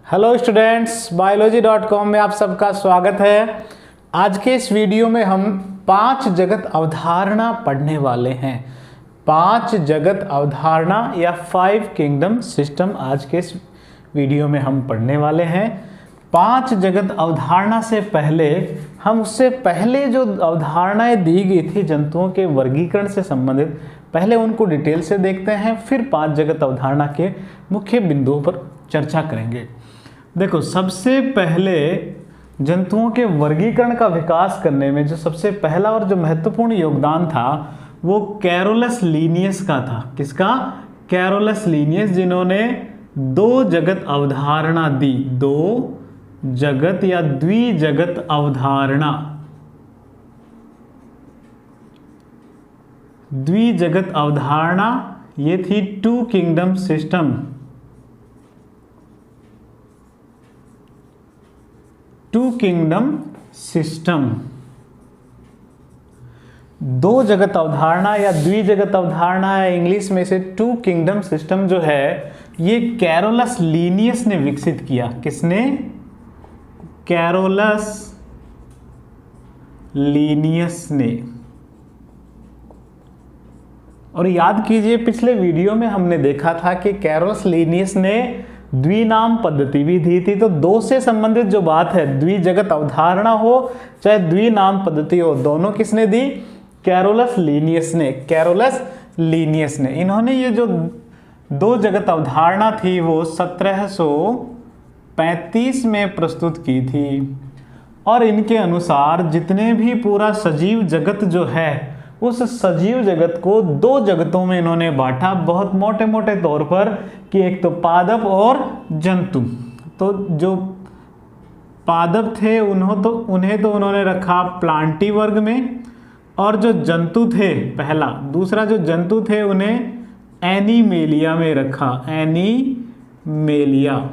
Hello students, biology.com में आप सबका स्वागत है। आज के इस वीडियो में हम 5 जगत अवधारणा पढ़ने वाले हैं। 5 जगत अवधारणा या 5 किंगडम सिस्टम आज के इस वीडियो में हम पढ़ने वाले हैं। 5 जगत अवधारणा से पहले हम उससे पहले जो अवधारणाएं दी गई थी जंतुओं के वर्गीकरण से संबंधित, पहले उनको डिटेल से देखते हैं, फिर 5 जगत अवधारणा के मुख्य बिंदुओं पर चर्चा करेंगे। देखो, सबसे पहले जंतुओं के वर्गीकरण का विकास करने में जो सबसे पहला और जो महत्वपूर्ण योगदान था वो कैरोलस लीनियस का था। किसका? कैरोलस लीनियस, जिन्होंने 2 जगत अवधारणा दी। 2 जगत या द्विजगत अवधारणा, द्विजगत अवधारणा ये थी 2 किंगडम सिस्टम। 2 किंगडम सिस्टम, 2 जगत अवधारणा या द्विजगत अवधारणा है इंग्लिश में से 2 किंगडम सिस्टम जो है ये कैरोलस लीनियस ने विकसित किया। किसने? कैरोलस लीनियस ने। और याद कीजिए, पिछले वीडियो में हमने देखा था कि कैरोलस लीनियस ने द्विनाम पद्धति भी दी थी। तो 2 से संबंधित जो बात है, द्विजगत अवधारणा हो चाहे द्विनाम पद्धति हो, दोनों किसने दी? कैरोलस लीनियस ने। कैरोलस लीनियस ने इन्होंने ये जो 2 जगत अवधारणा थी वो 1735 में प्रस्तुत की थी। और इनके अनुसार जितने भी पूरा सजीव जगत जो है, उस सजीव जगत को 2 जगतों में इन्होंने बांटा, बहुत मोटे मोटे तौर पर, कि एक तो पादप और जंतु। तो जो पादप थे उन्हें तो उन्होंने रखा प्लांटी वर्ग में, और जो जंतु थे दूसरा जो जंतु थे उन्हें एनिमेलिया में रखा। एनिमेलिया।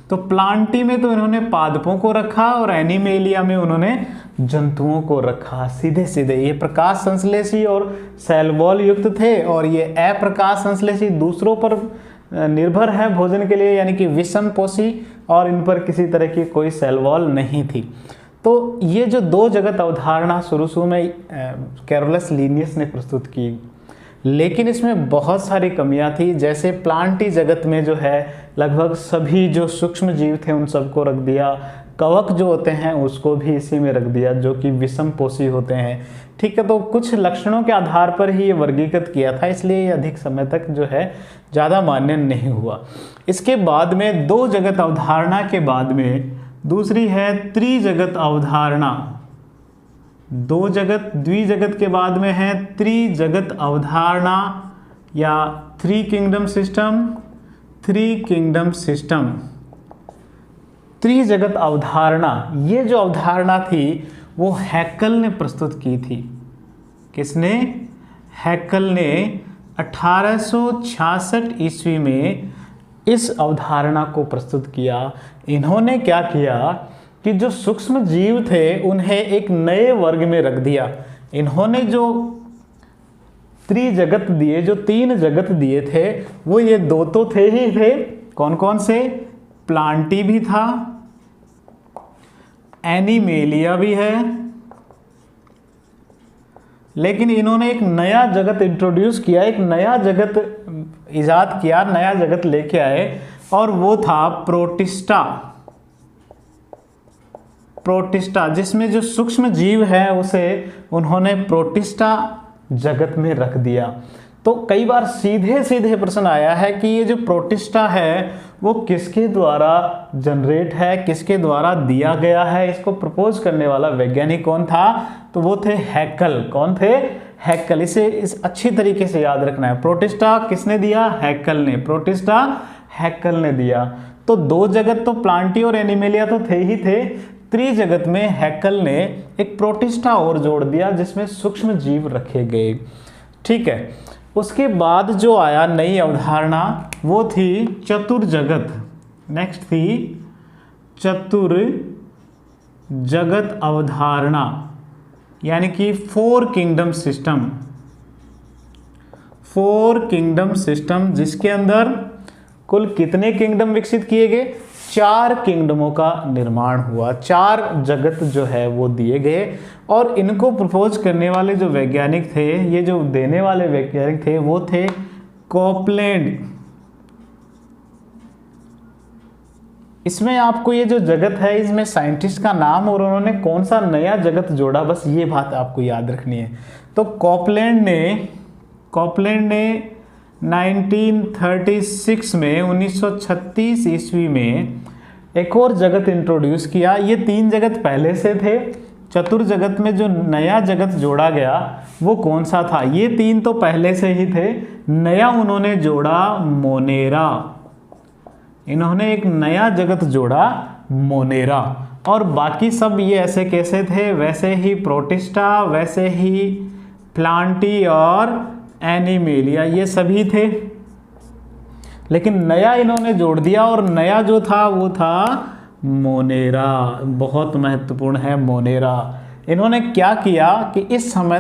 तो प्लांटी में तो इन्होंने पादपों को रखा और एनिमेलिया में उन्होंने जंतुओं को रखा। सीधे सीधे ये प्रकाश संश्लेषी और सेल वॉल युक्त थे, और ये अप्रकाश संश्लेषी दूसरों पर निर्भर है भोजन के लिए, यानी कि विषम पोषी, और इन पर किसी तरह की कोई सेल वॉल नहीं थी। तो ये जो 2 जगत अवधारणा शुरू में कैरोलस लीनियस ने प्रस्तुत की, लेकिन इसमें बहुत सारी कमियां थी। जैसे प्लांटी जगत में जो है लगभग सभी जो सूक्ष्म जीव थे उन सबको रख दिया, कवक जो होते हैं उसको भी इसी में रख दिया जो कि विषम पोषी होते हैं। ठीक है, तो कुछ लक्षणों के आधार पर ही ये वर्गीकृत किया था, इसलिए ये अधिक समय तक जो है ज़्यादा मान्य नहीं हुआ। इसके बाद में 2 जगत अवधारणा के बाद में दूसरी है त्रिजगत अवधारणा। 2 जगत द्विजगत के बाद में है त्रिजगत अवधारणा या 3 किंगडम सिस्टम। 3 किंगडम सिस्टम, त्रिजगत अवधारणा, ये जो अवधारणा थी वो हैकल ने प्रस्तुत की थी। किसने? हैकल ने 1866 ईस्वी में इस अवधारणा को प्रस्तुत किया। इन्होंने क्या किया कि जो सूक्ष्म जीव थे उन्हें एक नए वर्ग में रख दिया। इन्होंने जो त्रिजगत दिए, जो 3 जगत दिए थे, वो ये 2 तो थे ही थे। कौन कौन से? प्लांटी भी था, एनिमेलिया भी है, लेकिन इन्होंने एक नया जगत इंट्रोड्यूस किया, एक नया जगत इजाद किया, नया जगत लेके आए, और वो था प्रोटिस्टा। प्रोटिस्टा, जिसमें जो सूक्ष्म जीव है उसे उन्होंने प्रोटिस्टा जगत में रख दिया। तो कई बार सीधे सीधे प्रश्न आया है कि ये जो प्रोटिस्टा है वो किसके द्वारा जनरेट है, किसके द्वारा दिया गया है। इसको प्रपोज करने वाला वैज्ञानिक कौन था? तो वो थे हैकल। कौन थे? हैकल। इसे अच्छी तरीके से याद रखना है। प्रोटिस्टा किसने दिया? हैकल ने। प्रोटिस्टा हैकल ने दिया। तो 2 जगत तो प्लांटी और एनिमेलिया तो थे ही थे, त्रिजगत में हैकल ने एक प्रोटिस्टा और जोड़ दिया जिसमें सूक्ष्म जीव रखे गए। ठीक है, उसके बाद जो आया नई अवधारणा वो थी चतुर्जगत। नेक्स्ट थी चतुर्जगत अवधारणा, यानी कि 4 किंगडम सिस्टम। 4 किंगडम सिस्टम, जिसके अंदर कुल कितने किंगडम विकसित किए गए? 4 किंगडमों का निर्माण हुआ, 4 जगत जो है वो दिए गए। और इनको प्रपोज करने वाले जो वैज्ञानिक थे, ये जो देने वाले वैज्ञानिक थे वो थे कॉपलैंड। इसमें आपको ये जो जगत है इसमें साइंटिस्ट का नाम और उन्होंने कौन सा नया जगत जोड़ा, बस ये बात आपको याद रखनी है। तो कॉपलैंड ने 1936 में 1936 ईस्वी में एक और जगत इंट्रोड्यूस किया। ये 3 जगत पहले से थे। चतुर जगत में जो नया जगत जोड़ा गया वो कौन सा था? ये 3 तो पहले से ही थे, नया उन्होंने जोड़ा मोनेरा। इन्होंने एक नया जगत जोड़ा मोनेरा। और बाकी सब ये ऐसे कैसे थे? वैसे ही प्रोटिस्टा, वैसे ही प्लांटी और एनिमेलिया, ये सभी थे। लेकिन नया इन्होंने जोड़ दिया और नया जो था वो था मोनेरा। बहुत महत्वपूर्ण है मोनेरा। इन्होंने क्या किया कि इस समय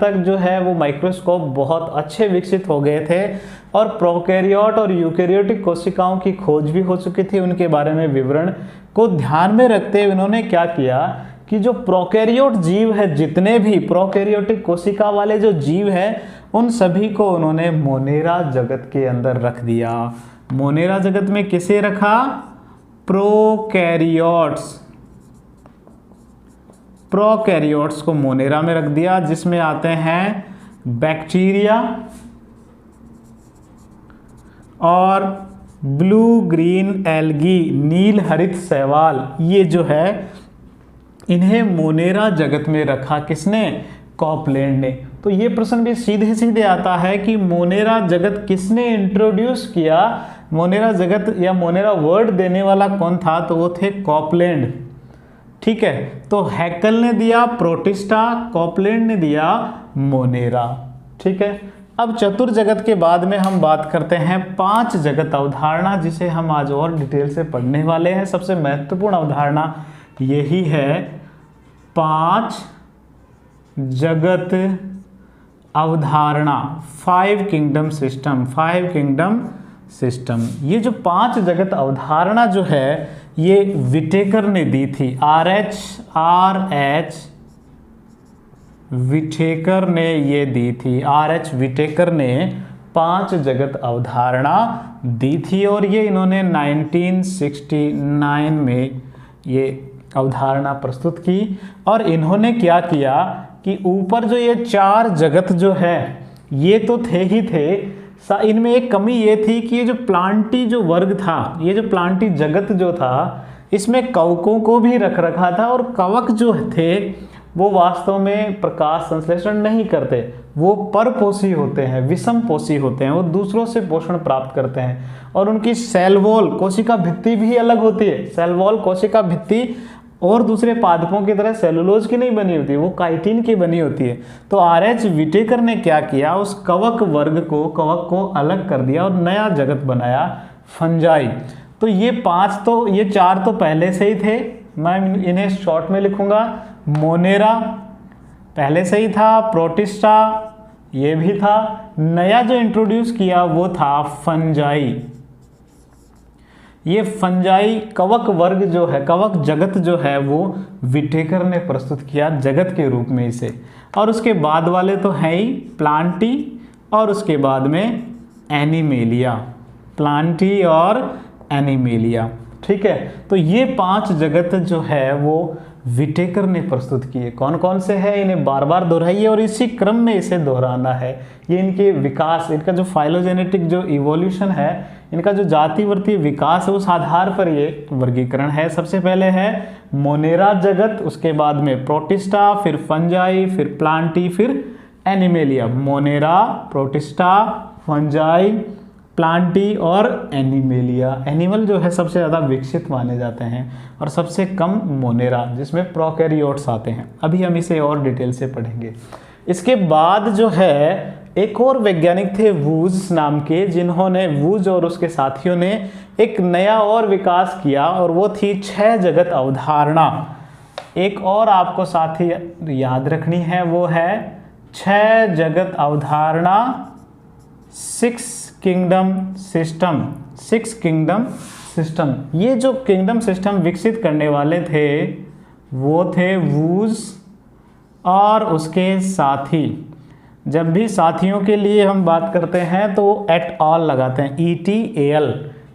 तक जो है वो माइक्रोस्कोप बहुत अच्छे विकसित हो गए थे और प्रोकैरियोट और यूकैरियोटिक कोशिकाओं की खोज भी हो चुकी थी। उनके बारे में विवरण को ध्यान में रखते हुए इन्होंने क्या किया कि जो प्रोकैरियोट जीव है, जितने भी प्रोकैरियोटिक कोशिका वाले जो जीव है, उन सभी को उन्होंने मोनेरा जगत के अंदर रख दिया। मोनेरा जगत में किसे रखा? प्रोकैरियोट्स को मोनेरा में रख दिया, जिसमें आते हैं बैक्टीरिया और ब्लू ग्रीन एल्गी, नील हरित शैवाल। ये जो है इन्हें मोनेरा जगत में रखा किसने? कॉपलैंड ने। तो ये प्रश्न भी सीधे सीधे आता है कि मोनेरा जगत किसने इंट्रोड्यूस किया? मोनेरा जगत या मोनेरा वर्ड देने वाला कौन था? तो वो थे कॉपलैंड। ठीक है, तो हैकल ने दिया प्रोटिस्टा, कॉपलैंड ने दिया मोनेरा। ठीक है, अब चतुर जगत के बाद में हम बात करते हैं 5 जगत अवधारणा, जिसे हम आज और डिटेल से पढ़ने वाले हैं। सबसे महत्वपूर्ण अवधारणा यही है 5 जगत अवधारणा, 5 किंगडम सिस्टम। ये जो 5 जगत अवधारणा जो है ये विटेकर ने दी थी। आर.एच. विटेकर ने ये दी थी। आर.एच. विटेकर ने 5 जगत अवधारणा दी थी और ये इन्होंने 1969 में ये अवधारणा प्रस्तुत की। और इन्होंने क्या किया कि ऊपर जो ये 4 जगत जो है ये तो थे ही थे, इनमें एक कमी ये थी कि ये जो प्लांटी जो वर्ग था, ये जो प्लांटी जगत जो था, इसमें कवकों को भी रख रखा था। और कवक जो थे वो वास्तव में प्रकाश संश्लेषण नहीं करते, वो परपोषी होते हैं, विषम पोषी होते हैं, वो दूसरों से पोषण प्राप्त करते हैं। और उनकी सेल वॉल, कोशिका भित्ति भी अलग होती है। सेल वॉल, कोशिका भित्ति और दूसरे पादपों की तरह सेलुलोज की नहीं बनी होती है, वो काइटिन की बनी होती है। तो आर.एच. विटेकर ने क्या किया, उस कवक वर्ग को, कवक को अलग कर दिया और नया जगत बनाया, फंजाई। तो ये 4 तो पहले से ही थे, मैं इन्हें शॉर्ट में लिखूंगा। मोनेरा पहले से ही था, प्रोटिस्टा ये भी था, नया जो इंट्रोड्यूस किया वो था फंजाई। ये फंजाई कवक वर्ग जो है, कवक जगत जो है वो विटेकर ने प्रस्तुत किया जगत के रूप में इसे। और उसके बाद वाले तो हैं ही प्लांटी और उसके बाद में एनिमेलिया, प्लांटी और एनिमेलिया। ठीक है, तो ये 5 जगत जो है वो विटेकर ने प्रस्तुत किए। कौन कौन से हैं इन्हें बार बार दोहराइए और इसी क्रम में इसे दोहराना है। ये इनके विकास, इनका जो फाइलोजेनेटिक जो इवोल्यूशन है, इनका जो जातिवर्तीय विकास है उस आधार पर ये वर्गीकरण है। सबसे पहले है मोनेरा जगत, उसके बाद में प्रोटिस्टा, फिर फंजाई, फिर प्लांटी, फिर animalia. Monera, protista, fungi, Plantae और एनिमेलिया। एनिमल जो है सबसे ज़्यादा विकसित माने जाते हैं और सबसे कम मोनेरा, जिसमें प्रोकैरियोट्स आते हैं। अभी हम इसे और डिटेल से पढ़ेंगे। इसके बाद जो है एक और वैज्ञानिक थे वूज नाम के, जिन्होंने, वूज और उसके साथियों ने एक नया और विकास किया और वो थी 6 जगत अवधारणा। एक और आपको साथी याद रखनी है, वो है 6 जगत अवधारणा, 6 किंगडम सिस्टम, 6 किंगडम सिस्टम। ये जो किंगडम सिस्टम विकसित करने वाले थे वो थे वूज और उसके साथी। जब भी साथियों के लिए हम बात करते हैं तो एट ऑल लगाते हैं, ETAL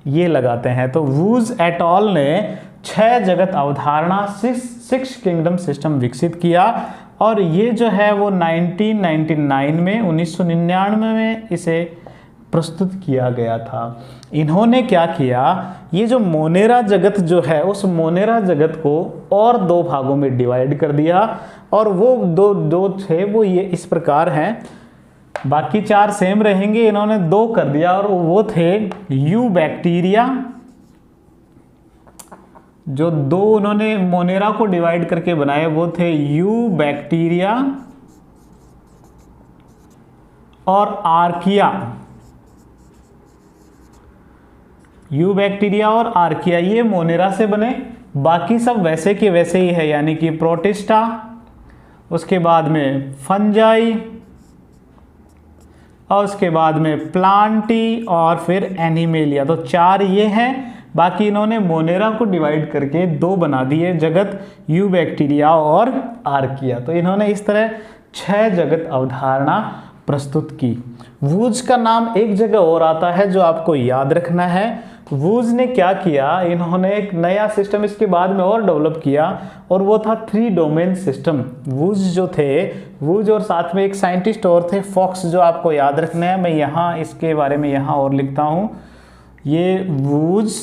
ये लगाते हैं। तो वूज एट ऑल ने 6 जगत अवधारणा, 6 किंगडम सिस्टम विकसित किया और ये जो है वो 1999 में 1999 में इसे प्रस्तुत किया गया था। इन्होंने क्या किया, ये जो मोनेरा जगत जो है उस मोनेरा जगत को और 2 भागों में डिवाइड कर दिया और वो दो थे वो ये इस प्रकार हैं, बाकी 4 सेम रहेंगे, इन्होंने 2 कर दिया और वो थे यू बैक्टीरिया। जो 2 उन्होंने मोनेरा को डिवाइड करके बनाए वो थे यू बैक्टीरिया और आर्किया। यू बैक्टीरिया और आर्किया ये मोनेरा से बने, बाकी सब वैसे के वैसे ही है, यानी कि प्रोटिस्टा, उसके बाद में फंजाई और उसके बाद में प्लांटी और फिर एनिमेलिया। तो 4 ये हैं, बाकी इन्होंने मोनेरा को डिवाइड करके 2 बना दिए जगत, यू बैक्टीरिया और आर्किया। तो इन्होंने इस तरह 6 जगत अवधारणा प्रस्तुत की। वूज का नाम एक जगह और आता है जो आपको याद रखना है। वूज ने क्या किया, इन्होंने एक नया सिस्टम इसके बाद में और डेवलप किया और वो था 3 डोमेन सिस्टम। वूज जो थे, वूज और साथ में एक साइंटिस्ट और थे फॉक्स, जो आपको याद रखना है। मैं यहाँ इसके बारे में यहाँ और लिखता हूँ, ये वूज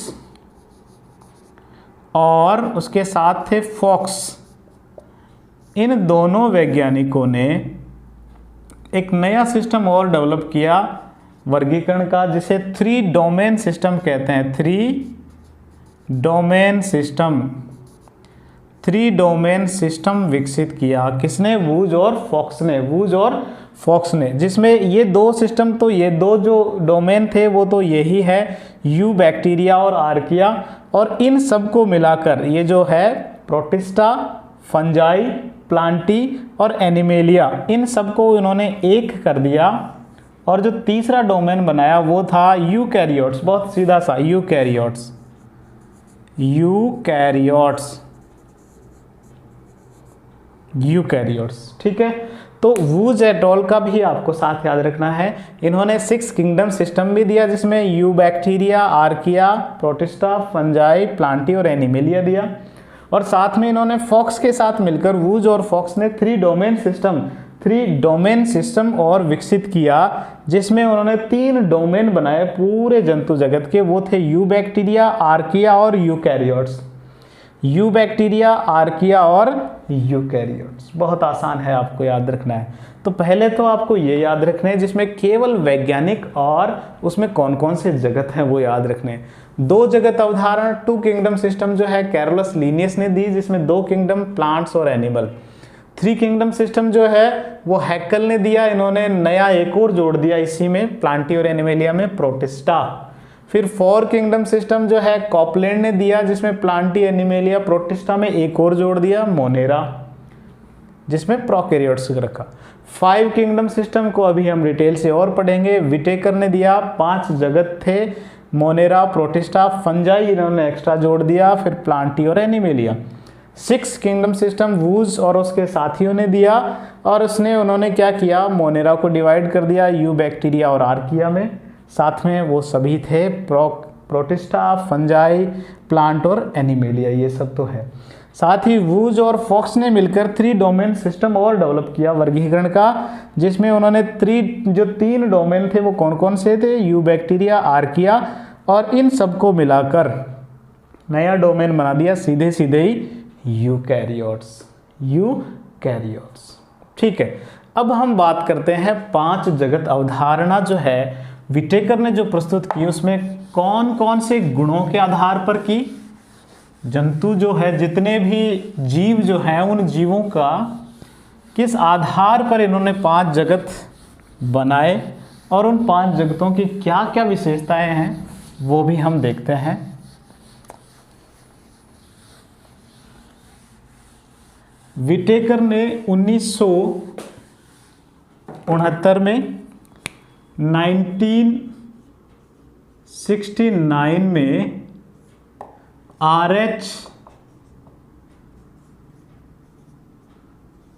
और उसके साथ थे फॉक्स। इन दोनों वैज्ञानिकों ने एक नया सिस्टम और डेवलप किया वर्गीकरण का, जिसे 3 डोमेन सिस्टम कहते हैं। 3 डोमेन सिस्टम, 3 डोमेन सिस्टम विकसित किया। किसने? वूज और फॉक्स ने, वूज और फॉक्स ने, जिसमें ये 2 सिस्टम, तो ये 2 जो डोमेन थे वो तो यही है, यू बैक्टीरिया और आर्किया। और इन सब को मिलाकर ये जो है प्रोटिस्टा, फंजाई, प्लांटी और एनिमेलिया, इन सबको इन्होंने एक कर दिया। और जो तीसरा डोमेन बनाया वो था यूकैरियोट्स। बहुत सीधा सा, यूकैरियोट्स, यूकैरियोट्स, यूकैरियोट्स। ठीक है, तो वूज एट ऑल का भी आपको साथ याद रखना है। इन्होंने 6 किंगडम सिस्टम भी दिया, जिसमें you bacteria, archaea, protista, fungi, Plantae और एनिमेलिया दिया। और साथ में इन्होंने फॉक्स के साथ मिलकर, वूज और फॉक्स ने 3 डोमेन सिस्टम और विकसित किया, जिसमें उन्होंने 3 डोमेन बनाए पूरे जंतु जगत के। वो थे यू बैक्टीरिया, आर्किया और यूकैरियोट्स। यू बैक्टीरिया, आर्किया और यूकैरियोट्स। बहुत आसान है, आपको याद रखना है। तो पहले तो आपको ये याद रखना है, जिसमें केवल वैज्ञानिक और उसमें कौन कौन से जगत हैं वो याद रखने हैं। 2 जगत अवधारणा, 2 किंगडम सिस्टम जो है कैरोलस लिनियस ने दी, जिसमें 2 किंगडम प्लांट्स और एनिमल। 3 किंगडम सिस्टम जो है वो हैकल ने दिया, इन्होंने नया एक और जोड़ दिया इसी में, प्लांटी और एनिमेलिया में, प्रोटिस्टा। फिर 4 किंगडम सिस्टम जो है कॉपलैंड ने दिया, जिसमें प्लांटी, एनिमेलिया, प्रोटिस्टा में एक और जोड़ दिया, मोनेरा, जिसमें प्रोकैरियोट्स रखा। 5 किंगडम सिस्टम को अभी हम डिटेल से और पढ़ेंगे। विटेकर ने दिया, 5 जगत थे, मोनेरा, प्रोटिस्टा, फंजाई इन्होंने एक्स्ट्रा जोड़ दिया, फिर प्लांटी और एनिमेलिया। 6 किंगडम सिस्टम वूज और उसके साथियों ने दिया, और उन्होंने क्या किया, मोनेरा को डिवाइड कर दिया यू बैक्टीरिया और आर्किया में। साथ में वो सभी थे प्रोटिस्टा, फंजाई, प्लांट और एनिमेलिया, ये सब तो है। साथ ही वूज और फॉक्स ने मिलकर 3 डोमेन सिस्टम और डेवलप किया वर्गीकरण का, जिसमें उन्होंने 3 डोमेन थे वो कौन कौन से थे, यू बैक्टीरिया, आर्किया, और इन सबको मिलाकर नया डोमेन बना दिया, सीधे सीधे ही यूकैरियोट्स, यूकैरियोट्स। ठीक है, अब हम बात करते हैं 5 जगत अवधारणा जो है विटेकर ने जो प्रस्तुत की, उसमें कौन कौन से गुणों के आधार पर की। जंतु जो है, जितने भी जीव जो हैं, उन जीवों का किस आधार पर इन्होंने 5 जगत बनाए, और उन 5 जगतों की क्या क्या विशेषताएं हैं वो भी हम देखते हैं। विटेकर ने 1969 में 69 में RH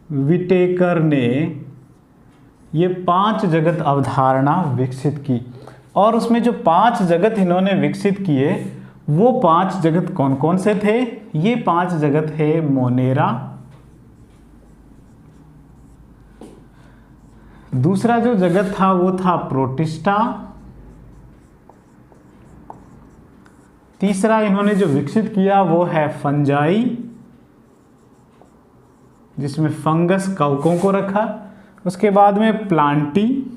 विटेकर ने ये 5 जगत अवधारणा विकसित की। और उसमें जो 5 जगत इन्होंने विकसित किए वो 5 जगत कौन कौन से थे? ये 5 जगत है मोनेरा, दूसरा जो जगत था वो था प्रोटिस्टा, तीसरा इन्होंने जो विकसित किया वो है फंजाई, जिसमें फंगस कवकों को रखा, उसके बाद में प्लांटी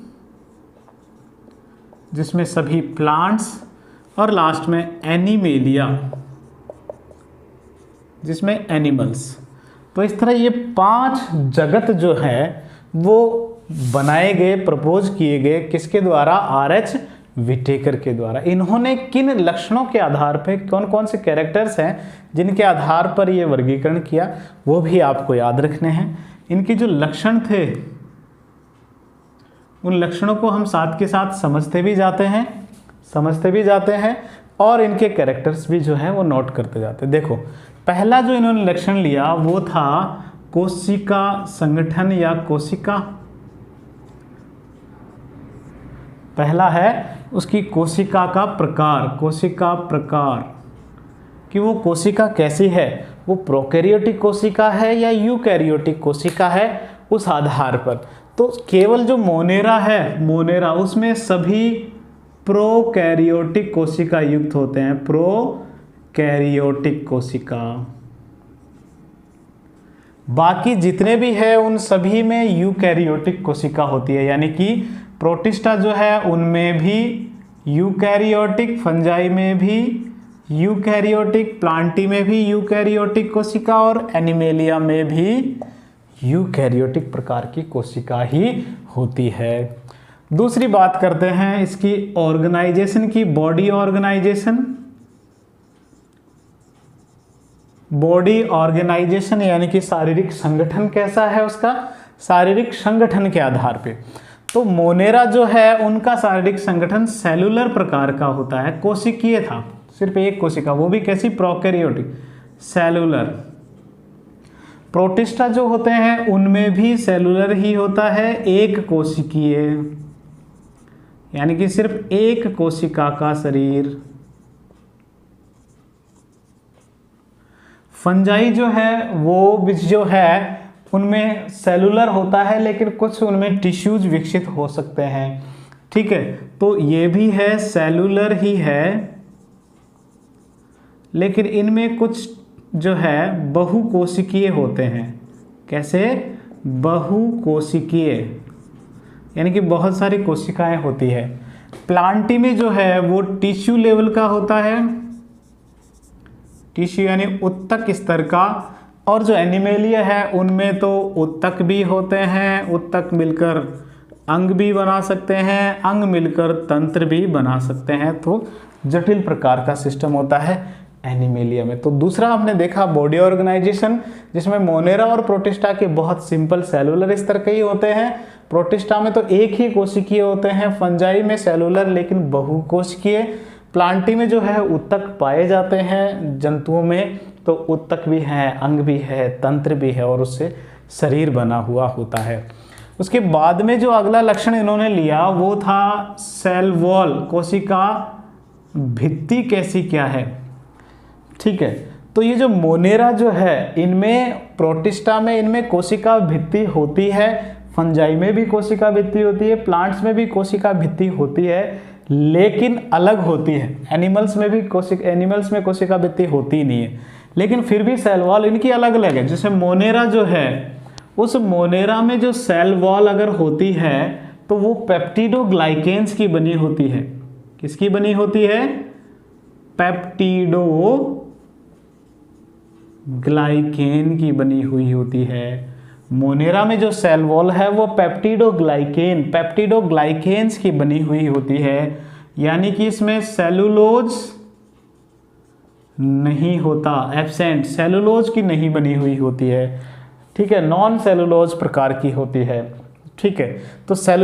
जिसमें सभी प्लांट्स, और लास्ट में एनिमेलिया जिसमें एनिमल्स। तो इस तरह ये 5 जगत जो है वो बनाए गए, प्रपोज किए गए किसके द्वारा? RH विटेकर के द्वारा। इन्होंने किन लक्षणों के आधार पर, कौन कौन से कैरेक्टर्स हैं जिनके आधार पर ये वर्गीकरण किया, वो भी आपको याद रखने हैं। इनके जो लक्षण थे उन लक्षणों को हम साथ के साथ समझते भी जाते हैं और इनके कैरेक्टर्स भी जो है वो नोट करते जाते हैं। देखो, पहला जो इन्होंने लक्षण लिया वो था कोशिका संगठन या कोशिका। पहला है उसकी कोशिका का प्रकार, कि वो कोशिका कैसी है, वो प्रोकैरियोटिक कोशिका है या यूकैरियोटिक कोशिका है, उस आधार पर। तो केवल जो मोनेरा उसमें सभी प्रोकैरियोटिक कोशिका युक्त होते हैं, प्रोकैरियोटिक कोशिका। बाकी जितने भी है उन सभी में यूकैरियोटिक कोशिका होती है, यानी कि प्रोटिस्टा जो है उनमें भी यूकैरियोटिक, फंजाई में भी यूकैरियोटिक, प्लांटी में भी यूकैरियोटिक कोशिका और एनिमेलिया में भी यूकैरियोटिक प्रकार की कोशिका ही होती है। दूसरी बात करते हैं इसकी ऑर्गेनाइजेशन की, बॉडी ऑर्गेनाइजेशन यानी कि शारीरिक संगठन कैसा है उसका, शारीरिक संगठन के आधार पे। तो मोनेरा जो है उनका शारीरिक संगठन सेलुलर प्रकार का होता है, कोशिकीय था, सिर्फ एक कोशिका, वो भी कैसी? Prokaryotic, cellular. प्रोटिस्टा जो होते हैं उनमें भी सेलुलर ही होता है, एक कोशिकीय, यानी कि सिर्फ एक कोशिका का शरीर। फंजाई जो है वो भी जो है उनमें सेलुलर होता है, लेकिन कुछ उनमें टिश्यूज विकसित हो सकते हैं, ठीक है। तो ये भी है सेलुलर ही है, लेकिन इनमें कुछ जो है बहुकोशिकीय होते हैं। कैसे? बहुकोशिकीय, यानी कि बहुत सारी कोशिकाएं होती है। प्लांटी में जो है वो टिश्यू लेवल का होता है, टिश्यू यानी उत्तक स्तर का, और जो एनिमेलिया है उनमें तो उत्तक भी होते हैं, उत्तक मिलकर अंग भी बना सकते हैं, अंग मिलकर तंत्र भी बना सकते हैं। तो जटिल प्रकार का सिस्टम होता है एनिमेलिया में। तो दूसरा हमने देखा बॉडी ऑर्गेनाइजेशन, जिसमें मोनेरा और प्रोटिस्टा के बहुत सिंपल सेलुलर स्तर के ही होते हैं। प्रोटिस्टा में तो एक ही कोशिकीय होते हैं, फंजाई में सेलुलर लेकिन बहुकोशिकीय, प्लांटी में जो है उत्तक पाए जाते हैं जंतुओं में, तो उत्तक भी है, अंग भी है, तंत्र भी है और उससे शरीर बना हुआ होता है। उसके बाद में जो अगला लक्षण इन्होंने लिया वो था सेल वॉल, कोशिका भित्ति कैसी क्या है, ठीक है। तो ये जो मोनेरा जो है इनमें, प्रोटिस्टा में इनमें कोशिका भित्ति होती है, फंजाई में भी कोशिका भित्ति होती है, प्लांट्स में भी कोशिका भित्ति होती है, लेकिन अलग होती है। एनिमल्स में कोशिका भित्ति होती नहीं है, लेकिन फिर भी सेल वॉल इनकी अलग अलग है। जैसे मोनेरा जो है, उस मोनेरा में जो सेल वॉल अगर होती है तो वो पेप्टिडोग्लाइकेन्स की बनी होती है। किसकी बनी होती है? पेप्टिडोग्लाइकेन की बनी हुई होती है। मोनेरा में जो सेल वॉल है वो पेप्टिडोग्लाइकेन्स की बनी हुई होती है, यानी कि इसमें सेलुलोज नहीं होता, एब्सेंट, सेलुलोज की नहीं बनी हुई होती है, ठीक है, नॉन सेलुलोज प्रकार की होती है, ठीक है। तो सेल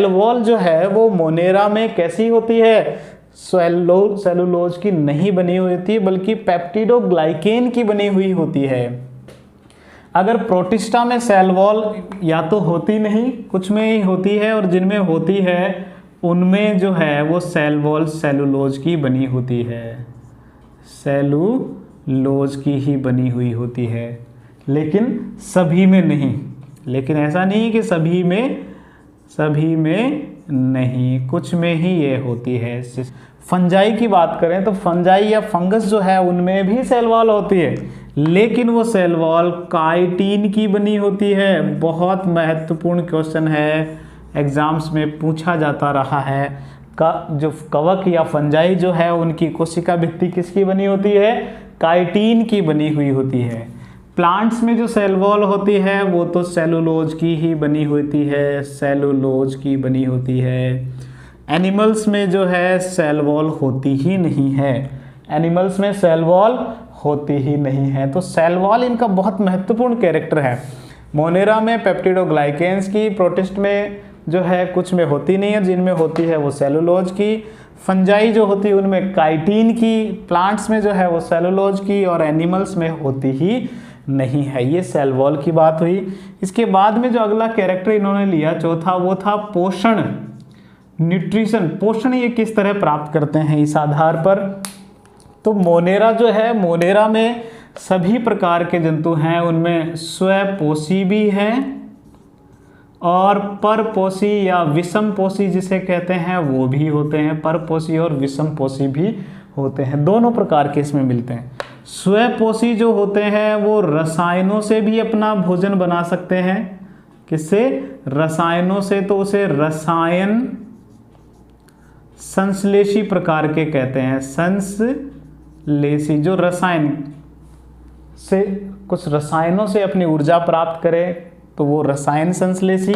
वॉल जो है वो मोनेरा में कैसी होती है, सेलुलोज की नहीं बनी हुई होती है बल्कि पेप्टिडोग्लाइकेन की बनी हुई होती है। अगर प्रोटिस्टा में सेल वॉल या तो होती नहीं, कुछ में ही होती है, और जिनमें होती है उनमें जो है वो सेल वॉल सेलुलोज की बनी होती है, सेलुलोज की ही बनी हुई होती है, लेकिन सभी में नहीं। लेकिन ऐसा नहीं कि सभी में नहीं, कुछ में ही ये होती है। फंजाई की बात करें तो फंजाई या फंगस जो है उनमें भी सेल वॉल होती है, लेकिन वो सेल वॉल काइटिन की बनी होती है। बहुत महत्वपूर्ण क्वेश्चन है, एग्जाम्स में पूछा जाता रहा है। जो कवक या फंजाई जो है उनकी कोशिका भित्ति किसकी बनी होती है, काइटिन की बनी हुई होती है। प्लांट्स में जो सेल वॉल होती है वो तो सेलुलोज की ही बनी होती है, सेलुलोज की बनी होती है। एनिमल्स में जो है सेल वॉल होती ही नहीं है, एनिमल्स में सेल वॉल होती ही नहीं है। तो सेल वॉल इनका बहुत महत्वपूर्ण कैरेक्टर है। मोनेरा में पेप्टिडोग्लाइकेन्स की, प्रोटिस्ट में जो है कुछ में होती नहीं है, जिनमें होती है वो सेलुलोज की। फंजाई जो होती है उनमें काइटिन की, प्लांट्स में जो है वो सेलुलोज की, और एनिमल्स में होती ही नहीं है। ये सेल वॉल की बात हुई। इसके बाद में जो अगला कैरेक्टर इन्होंने लिया चौथा, वो था पोषण, न्यूट्रिशन। पोषण ये किस तरह प्राप्त करते हैं इस आधार पर। तो मोनेरा जो है, मोनेरा में सभी प्रकार के जंतु हैं, उनमें स्वपोषी भी हैं और परपोषी या विषमपोषी जिसे कहते हैं वो भी होते हैं। परपोषी और विषमपोषी भी होते हैं, दोनों प्रकार के इसमें मिलते हैं। स्वपोषी जो होते हैं वो रसायनों से भी अपना भोजन बना सकते हैं। किससे? रसायनों से। तो उसे रसायन संश्लेषी प्रकार के कहते हैं। संश्लेषी जो रसायन से, कुछ रसायनों से अपनी ऊर्जा प्राप्त करे तो वो रसायन संश्लेषी,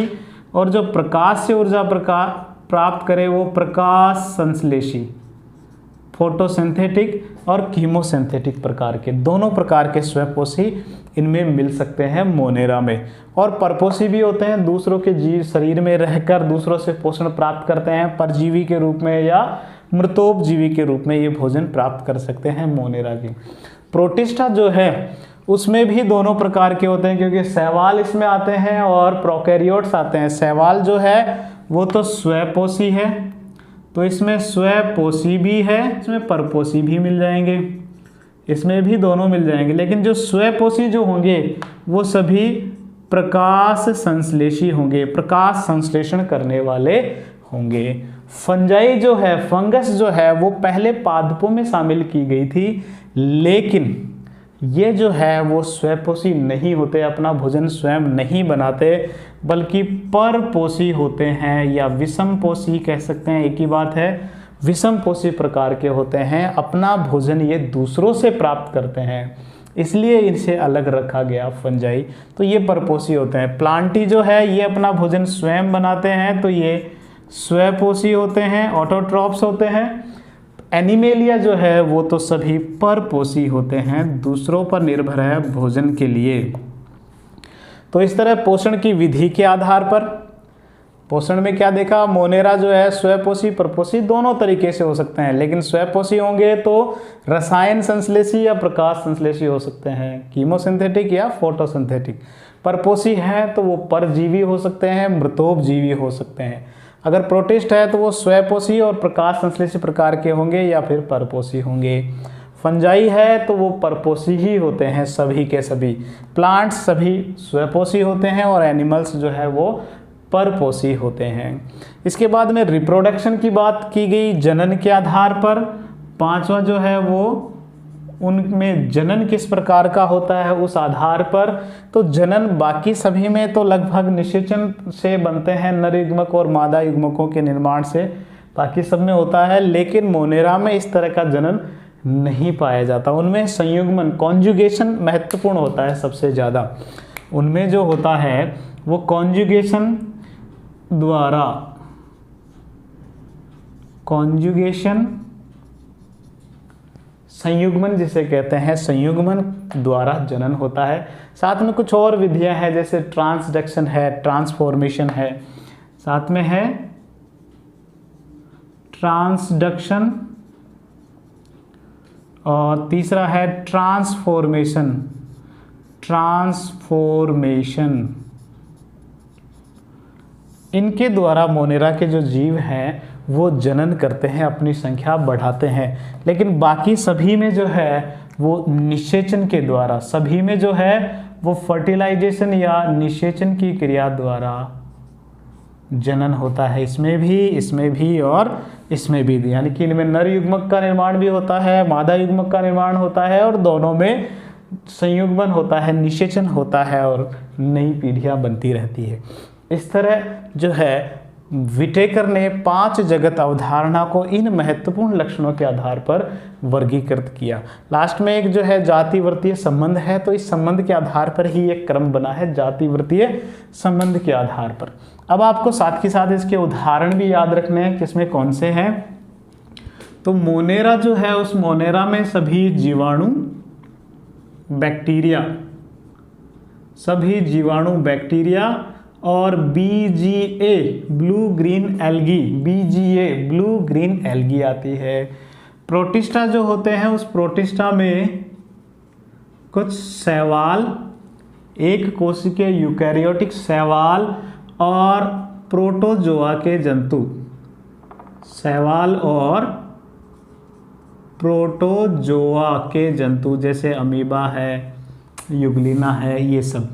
और जो प्रकाश से ऊर्जा प्राप्त करे वो प्रकाश संश्लेषी। फोटोसिंथेटिक और कीमोसिंथेटिक प्रकार के, दोनों प्रकार के स्वपोषी इनमें मिल सकते हैं मोनेरा में। और परपोषी भी होते हैं, दूसरों के जीव शरीर में रहकर दूसरों से पोषण प्राप्त करते हैं, परजीवी के रूप में या मृतोपजीवी के रूप में ये भोजन प्राप्त कर सकते हैं मोनेरा की। प्रोटिस्टा जो है उसमें भी दोनों प्रकार के होते हैं, क्योंकि शैवाल इसमें आते हैं और प्रोकैरियोट्स आते हैं। शैवाल जो है वो तो स्वपोषी है, तो इसमें स्वपोषी भी है, इसमें परपोषी भी मिल जाएंगे, इसमें भी दोनों मिल जाएंगे। लेकिन जो स्वपोषी जो होंगे वो सभी प्रकाश संश्लेषी होंगे, प्रकाश संश्लेषण करने वाले होंगे। फंजाई जो है, फंगस जो है वो पहले पादपों में शामिल की गई थी, लेकिन ये जो है वो स्वपोषी नहीं होते, अपना भोजन स्वयं नहीं बनाते, बल्कि परपोषी होते हैं या विषमपोषी कह सकते हैं, एक ही बात है। विषमपोषी प्रकार के होते हैं, अपना भोजन ये दूसरों से प्राप्त करते हैं, इसलिए इनसे अलग रखा गया फंजाई। तो ये परपोषी होते हैं। प्लांटी जो है ये अपना भोजन स्वयं बनाते हैं, तो ये स्वपोषी होते हैं, ऑटोट्रॉप्स होते हैं। एनिमेलिया जो है वो तो सभी परपोषी होते हैं, दूसरों पर निर्भर है भोजन के लिए। तो इस तरह पोषण की विधि के आधार पर पोषण में क्या देखा, मोनेरा जो है स्वपोषी परपोषी दोनों तरीके से हो सकते हैं, लेकिन स्वपोषी होंगे तो रसायन संश्लेषी या प्रकाश संश्लेषी हो सकते हैं, कीमोसिंथेटिक या फोटोसिंथेटिक। परपोषी है तो वो परजीवी हो सकते हैं, मृतोपजीवी हो सकते हैं। अगर प्रोटिस्ट है तो वो स्वपोषी और प्रकाश संश्लेषी प्रकार के होंगे या फिर परपोषी होंगे। फंजाई है तो वो परपोषी ही होते हैं सभी के सभी। प्लांट्स सभी स्वपोषी होते हैं और एनिमल्स जो है वो परपोषी होते हैं। इसके बाद में रिप्रोडक्शन की बात की गई जनन के आधार पर। पांचवा जो है वो उनमें जनन किस प्रकार का होता है उस आधार पर। तो जनन बाकी सभी में तो लगभग निषेचन से बनते हैं, नर युग्मक और मादा युग्मकों के निर्माण से, बाकी सब में होता है, लेकिन मोनेरा में इस तरह का जनन नहीं पाया जाता। उनमें संयुग्मन कॉन्जुगेशन महत्वपूर्ण होता है सबसे ज़्यादा। उनमें जो होता है वो कॉन्जुगेशन द्वारा, संयुग्मन जिसे कहते हैं, संयुग्मन द्वारा जनन होता है। साथ में कुछ और विधियां हैं जैसे ट्रांसडक्शन है, ट्रांसफॉर्मेशन है, साथ में है ट्रांसडक्शन और तीसरा है ट्रांसफॉर्मेशन। ट्रांसफॉर्मेशन इनके द्वारा मोनेरा के जो जीव हैं वो जनन करते हैं, अपनी संख्या बढ़ाते हैं। लेकिन बाकी सभी में जो है वो निषेचन के द्वारा, सभी में जो है वो फर्टिलाइजेशन या निषेचन की क्रिया द्वारा जनन होता है। इसमें भी और इसमें भी, यानी कि इनमें नर युग्मक का निर्माण भी होता है, मादा युग्मक का निर्माण होता है और दोनों में संयुग्मन होता है, निषेचन होता है और नई पीढ़ियां बनती रहती है। इस तरह जो है विटेकर ने 5 जगत अवधारणा को इन महत्वपूर्ण लक्षणों के आधार पर वर्गीकृत किया। लास्ट में एक जो है जातिवर्तीय संबंध है, तो इस संबंध के आधार पर ही एक क्रम बना है, जातिवर्तीय संबंध के आधार पर। अब आपको साथ ही साथ इसके उदाहरण भी याद रखने हैं, किसमें कौन से हैं। तो मोनेरा जो है, उस मोनेरा में सभी जीवाणु बैक्टीरिया और BGA ब्लू ग्रीन एल्गी आती है। प्रोटिस्टा जो होते हैं, उस प्रोटिस्टा में कुछ शैवाल, एक कोशिकीय यूकैरियोटिक शैवाल और प्रोटोजोआ के जंतु, शैवाल और प्रोटोजोआ के जंतु जैसे अमीबा है, युगलिना है, ये सब।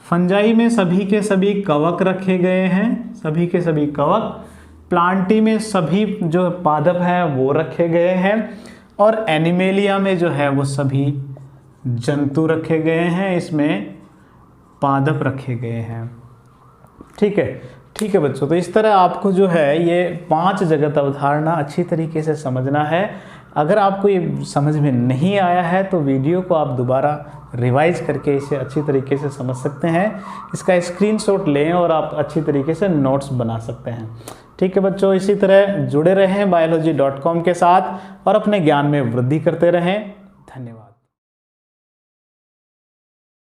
फंजाई में सभी के सभी कवक रखे गए हैं, सभी के सभी कवक। प्लांटी में सभी जो पादप हैं वो रखे गए हैं और एनिमेलिया में जो है वो सभी जंतु रखे गए हैं, इसमें पादप रखे गए हैं। ठीक है बच्चों, तो इस तरह आपको जो है ये 5 जगत अवधारणा अच्छी तरीके से समझना है। अगर आपको ये समझ में नहीं आया है तो वीडियो को आप दोबारा रिवाइज करके इसे अच्छी तरीके से समझ सकते हैं। इसका स्क्रीनशॉट लें और आप अच्छी तरीके से नोट्स बना सकते हैं। ठीक है बच्चों, इसी तरह जुड़े रहें biology.com के साथ और अपने ज्ञान में वृद्धि करते रहें। धन्यवाद।